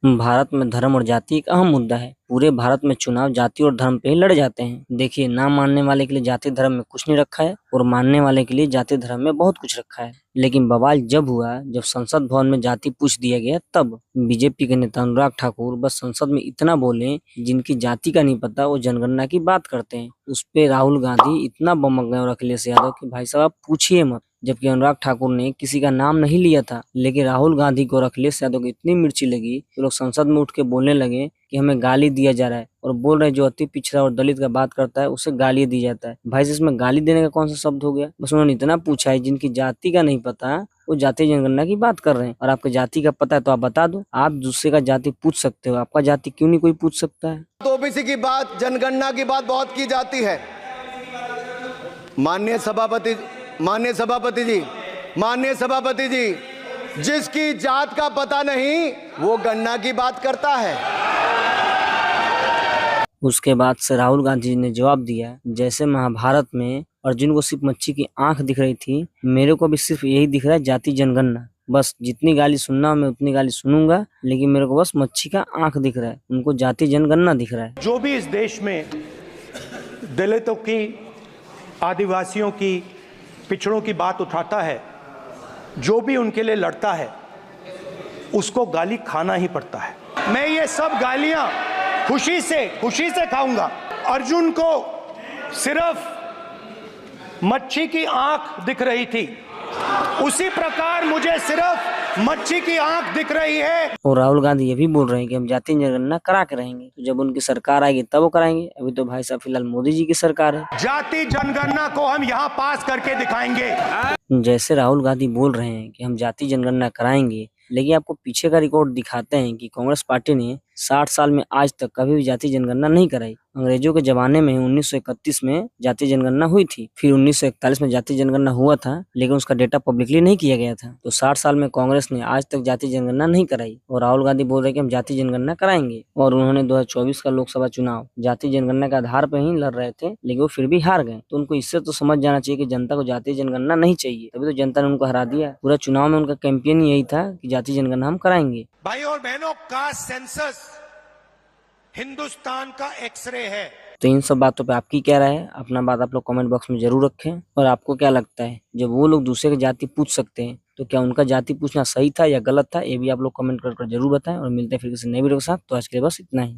भारत में धर्म और जाति एक अहम मुद्दा है। पूरे भारत में चुनाव जाति और धर्म पे ही लड़े जाते हैं। देखिए, ना मानने वाले के लिए जाति धर्म में कुछ नहीं रखा है और मानने वाले के लिए जाति धर्म में बहुत कुछ रखा है। लेकिन बवाल जब हुआ, जब संसद भवन में जाति पूछ दिया गया, तब बीजेपी के नेता अनुराग ठाकुर बस संसद में इतना बोले, जिनकी जाति का नहीं पता वो जनगणना की बात करते हैं। उस पे राहुल गांधी इतना बमक गए और अखिलेश यादव कि भाई साहब आप पूछिए मत। जबकि अनुराग ठाकुर ने किसी का नाम नहीं लिया था, लेकिन राहुल गांधी को और अखिलेश यादव को इतनी मिर्ची लगी कि लोग संसद में उठ के बोलने लगे कि हमें गाली दिया जा रहा है, और बोल रहे जो अति पिछड़ा और दलित का बात करता है उसे गाली दी जाता है। भाई इसमें गाली देने का कौन सा शब्द हो गया? बस उन्होंने इतना पूछा है, जिनकी जाति का नहीं पता वो जाति जनगणना की बात कर रहे हैं। और आपको जाति का पता है तो आप बता दो, आप दूसरे का जाति पूछ सकते हो, आपका जाति क्यों नहीं कोई पूछ सकता है? तो ओबीसी की बात, जनगणना की बात बहुत की जाती है। माननीय सभापति जी, जिसकी जात का पता नहीं वो गणना की बात करता है। उसके बाद से राहुल गांधी जी ने जवाब दिया, जैसे महाभारत में अर्जुन को सिर्फ मच्छी की आंख दिख रही थी, मेरे को भी सिर्फ यही दिख रहा है, जाति जनगणना। बस जितनी गाली सुनना मैं उतनी गाली सुनूंगा, लेकिन मेरे को बस मच्छी का आंख दिख रहा है, उनको जाति जनगणना दिख रहा है। जो भी इस देश में दलितों की, आदिवासियों की, पिछड़ों की बात उठाता है, जो भी उनके लिए लड़ता है, उसको गाली खाना ही पड़ता है। मैं ये सब गालियां खुशी से खाऊंगा। अर्जुन को सिर्फ मच्छी की आंख दिख रही थी, उसी प्रकार मुझे सिर्फ मच्छी की आंख दिख रही है। और राहुल गांधी ये भी बोल रहे हैं कि हम जाति जनगणना करा के रहेंगे, तो जब उनकी सरकार आएगी तब वो कराएंगे। अभी तो भाई साहब फिलहाल मोदी जी की सरकार है। जाति जनगणना को हम यहाँ पास करके दिखाएंगे। जैसे राहुल गांधी बोल रहे हैं कि हम जाति जनगणना कराएंगे, लेकिन आपको पीछे का रिकॉर्ड दिखाते हैं कि कांग्रेस पार्टी ने 60 साल में आज तक कभी भी जाति जनगणना नहीं कराई। अंग्रेजों के जमाने में 1931 में जाति जनगणना हुई थी, फिर 1941 में जाति जनगणना हुआ था, लेकिन उसका डेटा पब्लिकली नहीं किया गया था। तो 60 साल में कांग्रेस ने आज तक जाति जनगणना नहीं कराई, और राहुल गांधी बोल रहे हैं कि हम जाति जनगणना कराएंगे। और उन्होंने 2024 का लोकसभा चुनाव जाति जनगणना के आधार पर ही लड़ रहे थे, लेकिन वो फिर भी हार गए। तो उनको इससे तो समझ जाना चाहिए कि जनता को जाति जनगणना नहीं चाहिए, तभी तो जनता ने उनको हरा दिया। पूरा चुनाव में उनका कैंपेन यही था कि जाति जनगणना हम कराएंगे। भाई और बहनों, कास्ट सेंसस हिंदुस्तान का एक्सरे है। तो इन सब बातों पे आपकी क्या राय है? अपना बात आप लोग कमेंट बॉक्स में जरूर रखें। और आपको क्या लगता है, जब वो लोग दूसरे की जाति पूछ सकते हैं, तो क्या उनका जाति पूछना सही था या गलत था? ये भी आप लोग कमेंट कर जरूर बताएं। और मिलते हैं फिर किसी नए वीडियो के साथ। तो आज के लिए बस इतना ही।